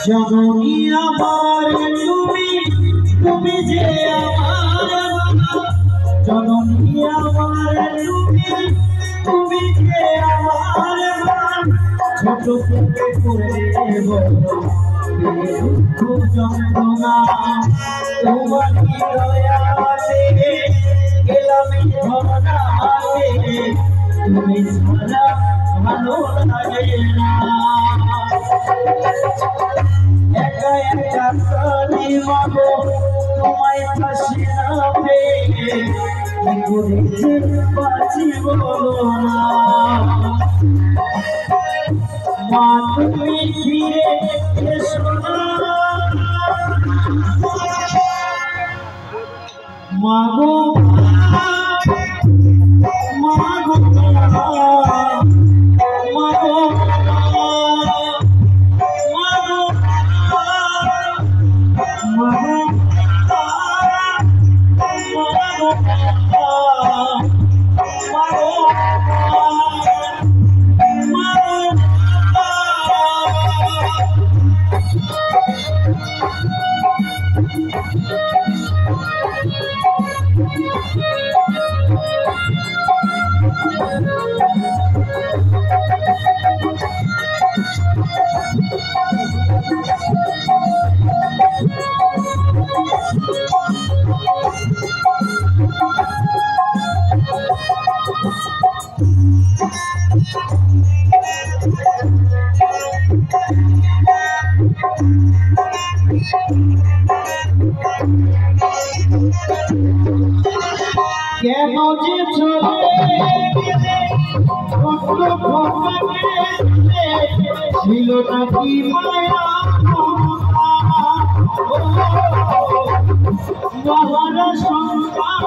जननी आमार तुमी जे आमार जननी आमार तुमी जे आमार छोट থেকে করে বলো দুঃখ যন্ত্রণা তোমার কি দয়াতে গেলাম ধরাতে তুমি ছাড়া ভালো লাগে না একা একা কালি মাগো তোমায় ফাঁসি না পেয়ে কি করেছে বাঁচি বলো না মা তুমি ফিরে এসো না মাগো মাগো মাগো কেন যে চলে ছিল নাকি মায়া মহারা সন্তান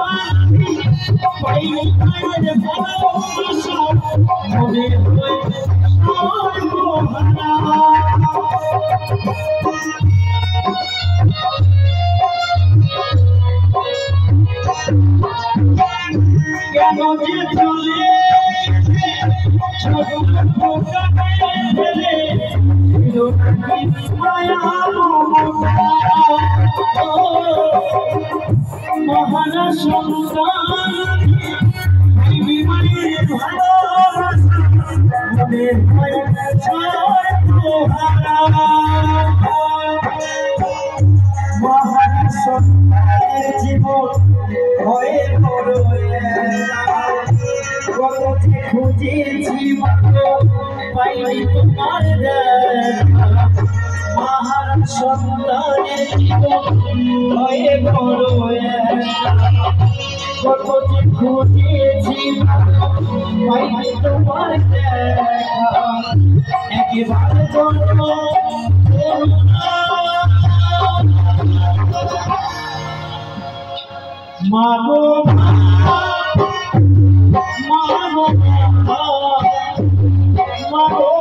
মনে কেন যে চলে মহানা সন্তান মহানা সন্তানের জীবন হয়ে বড় খুঁজেছি পাইনি তোমার মহান সন্তানের জীবন হয়ে বড় কত যে খুঁজেছি পাইনি তোমার একেবারে জন্ম মাগো মাগো মাগো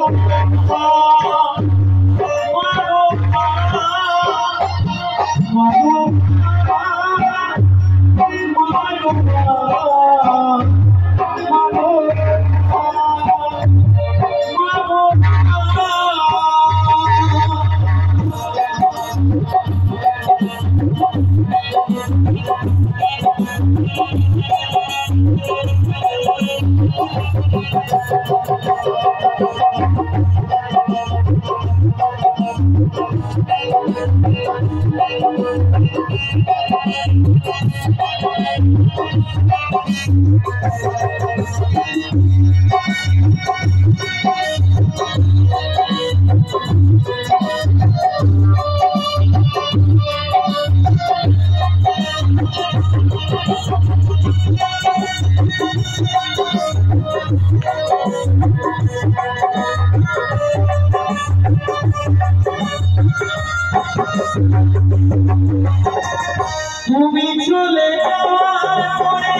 তুমি চলে যাওয়ার পরে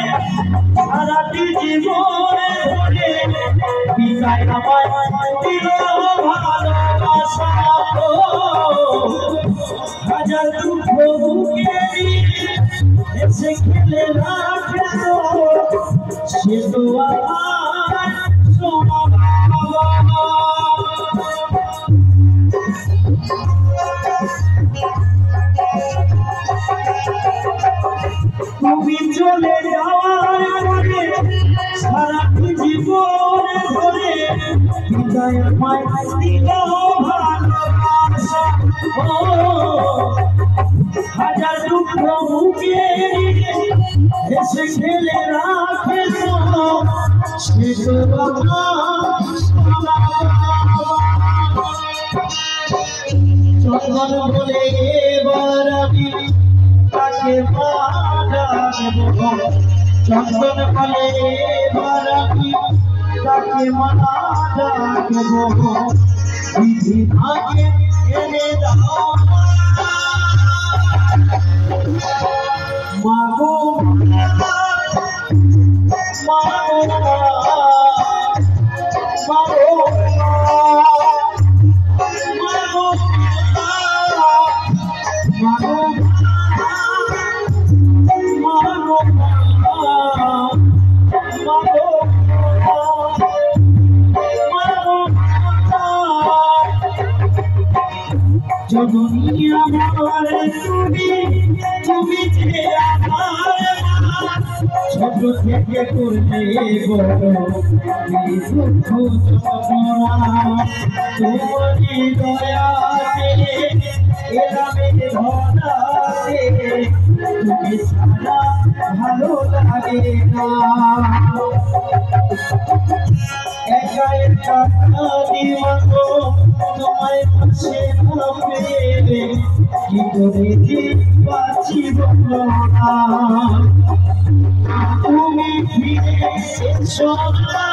সারাটি জীবনে ধরে বিদায় আমায় দিল ভালোবাসা। হাজার দুঃখ বুকে এসে খেলে রাখে সে তো আমার সোনা বাবা। তুমি চলে যাওয়ার পরে সারাটি জীবনে ধরে বিদায় আমায় দিল ভালোবাসা। হাজার দুঃখ বুকে এসে খেলে রাখে সে তো চন্দন বলে এবার আমি তাকে চন্দন বলে এবার আমি তাকে মানা ডাকব। বিধি ভাগে এনে দাও মাগো মাগো মাগো মাগো মাগো জননী আমার তুমি যে আমার ছোট থেকে করলে বড় দুঃখ যন্ত্রণা তোমারই দয়াতে এলামে ধরাতে তুমি ছাড়া ভালো লাগে না। একা একা দিবাগো তোমায় পাশে না পেলে কি করে যে বাঁচি বলো না। তুমি ফিরে এসো না